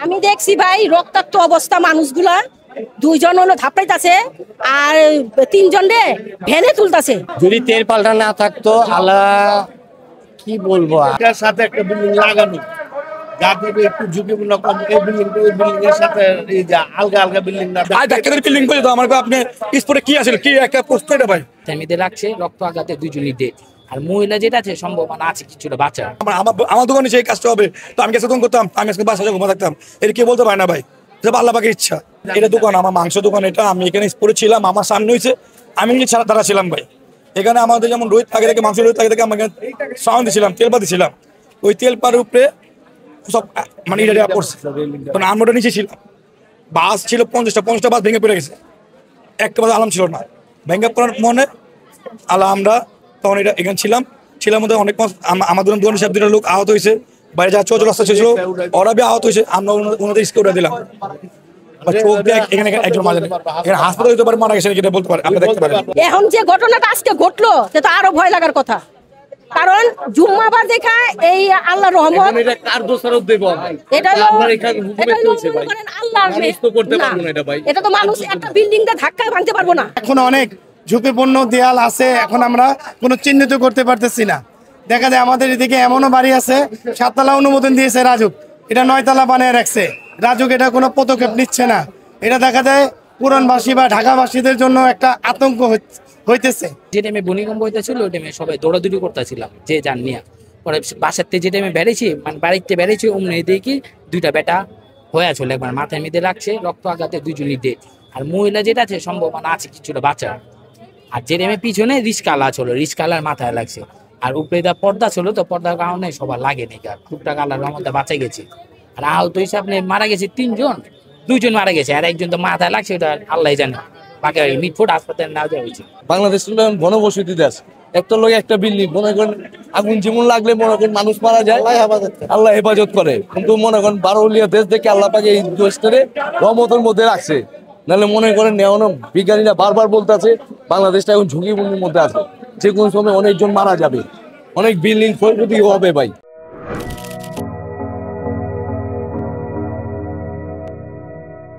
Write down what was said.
আমি দেখছি ভাই রক্তাক্ত অবস্থা মানুষগুলা, দুইজন হলো ধাপড়াইতাছে আর তিনজন রে ভ্যানে তুলতাছে। যদি তেল পাল্টা না থাকতো আল্লাহ কি বলবো, এটার সাথে একটা বিল্ডিং লাগানো যাতে একটু ঝুঁকিপূর্ণ কম, এই বিল্ডিং এর সাথে এই যে আলগা আলগা বিল্ডিং না বিল্ডিং করে তো আমার আপনি স্পটে কি আছে কি একটা প্রশ্ন এটা ভাই ফ্যামিলিতে রাখছে, রক্ত আঘাতে দুইজনই ডেড। আর মহিলা যেটা আছে সম্ভাবনা আছে কিছুটা বাঁচা। আমার দোকানে সেই কাজটা হবে তো আমি কাছে দোকান করতাম, আমি আজকে বাসা ঘুমা থাকতাম, এটা কে বলতে পারে না ভাই, আল্লাহ পাকের ইচ্ছা। এটা দোকান, আমার মাংস দোকান, এটা আমি এখানে স্পটে ছিলাম, আমার সামনে হয়েছে, আমি নিজে ছাড়া দাঁড়া ছিলাম ভাই। এখানে আমাদের যেমন রোহিত আগে থেকে মাংস রোহিত আগে থেকে আমরা সাউন্ড দিছিলাম, তেল পাতি ছিলাম, ওই তেল পার উপরে সব মানে এটা পড়ছে, তখন আমরা নিচে ছিলাম। বাস ছিল 50টা বাস ভেঙে পড়ে গেছে, একটা বাস আলাম ছিল না, ভেঙে পড়ার মনে আল্লাহ আমরা তখন এটা এখানে ছিলাম মধ্যে অনেক আমাদের দোকানের সাহেব দুটো লোক আহত হয়েছে, বাইরে যা চোখ রাস্তা ছিল ওরা বি আহত হয়েছে, আমরা ওনাদের স্কে উঠে দিলাম। চোখ দিয়ে এখানে একজন মারা যায়, এখানে হাসপাতাল হতে পারে, মারা গেছে এটা বলতে পারে, আপনি দেখতে পারেন। এখন যে ঘটনাটা আজকে ঘটলো সেটা আরো ভয় লাগার কথা, কারণ জুম্মাবার দেখা এই আল্লাহ রহমত, এটা কার দোষারোপ দেব এটা এটা তো মানুষ একটা বিল্ডিং দা ধাক্কায় ভাঙতে পারবো না। এখন অনেক ঝুঁকিপূর্ণ দেয়াল আছে, এখন আমরা কোনো চিহ্নিত করতে পারতেছি না। দেখা যায় আমাদের এদিকে এমনও বাড়ি আছে 7 তলা অনুমোদন দিয়েছে রাজুক, এটা 9 তলা বানিয়ে রাখছে রাজুক, এটা কোনো পদক্ষেপ নিচ্ছে না। এটা দেখা যায় পুরানবাসী বা ঢাকাবাসীদের জন্য একটা আতঙ্ক হইতেছে। যে টাইমে ভূমিকম্প হইতেছিল ওই টাইমে সবাই দৌড়াদৌড়ি করতেছিলাম যে যান নিয়ে, পরে বাসার থেকে যে টাইমে বেড়েছি মানে বাড়িতে বেড়েছি অমনি দেখি দুইটা বেটা হয়ে চলে একবার মাথায় মেয়েদের রাখছে, রক্ত আঘাতে দুইজনই ডেড। আর মহিলা যেটা আছে সম্ভাবনা আছে কিছুটা বাঁচা। আর যে টাইমে পিছনে রিস্কালা ছিল, রিস্কালার মাথায় লাগছে, আর উপরে দা পর্দা ছিল তো পর্দার কারণে সবার লাগেনি, টুকটাক আল্লাহর রহমতে বাঁচা গেছে। আর আহত হিসেবে আপনি মারা গেছে 3 জন, 2 জন মারা গেছে আর একজন তো মাথায় লাগছে, ওটা আল্লাহ জানে। বাকি মিটফুট হাসপাতালে নেওয়া যাওয়া হয়েছে। বাংলাদেশ ঘনবসতি দেশ, একটা লোক একটা বিল্ডিং, মনে করেন আগুন যেমন লাগলে মনে করেন মানুষ মারা যায়, আল্লাহ হেফাজত করে, কিন্তু মনে করেন বারোলিয়া দেশ দেখে আল্লাহ পাকে এই দেশটারে রহমতের মধ্যে রাখছে। নাহলে মনে করেন বিজ্ঞানীরা বারবার বলতে আছে বাংলাদেশটা এখন ঝুঁকিপূর্ণের মধ্যে আছে, যে কোনো সময় অনেকজন মারা যাবে, অনেক বিল্ডিং ক্ষয়ক্ষতি হবে ভাই।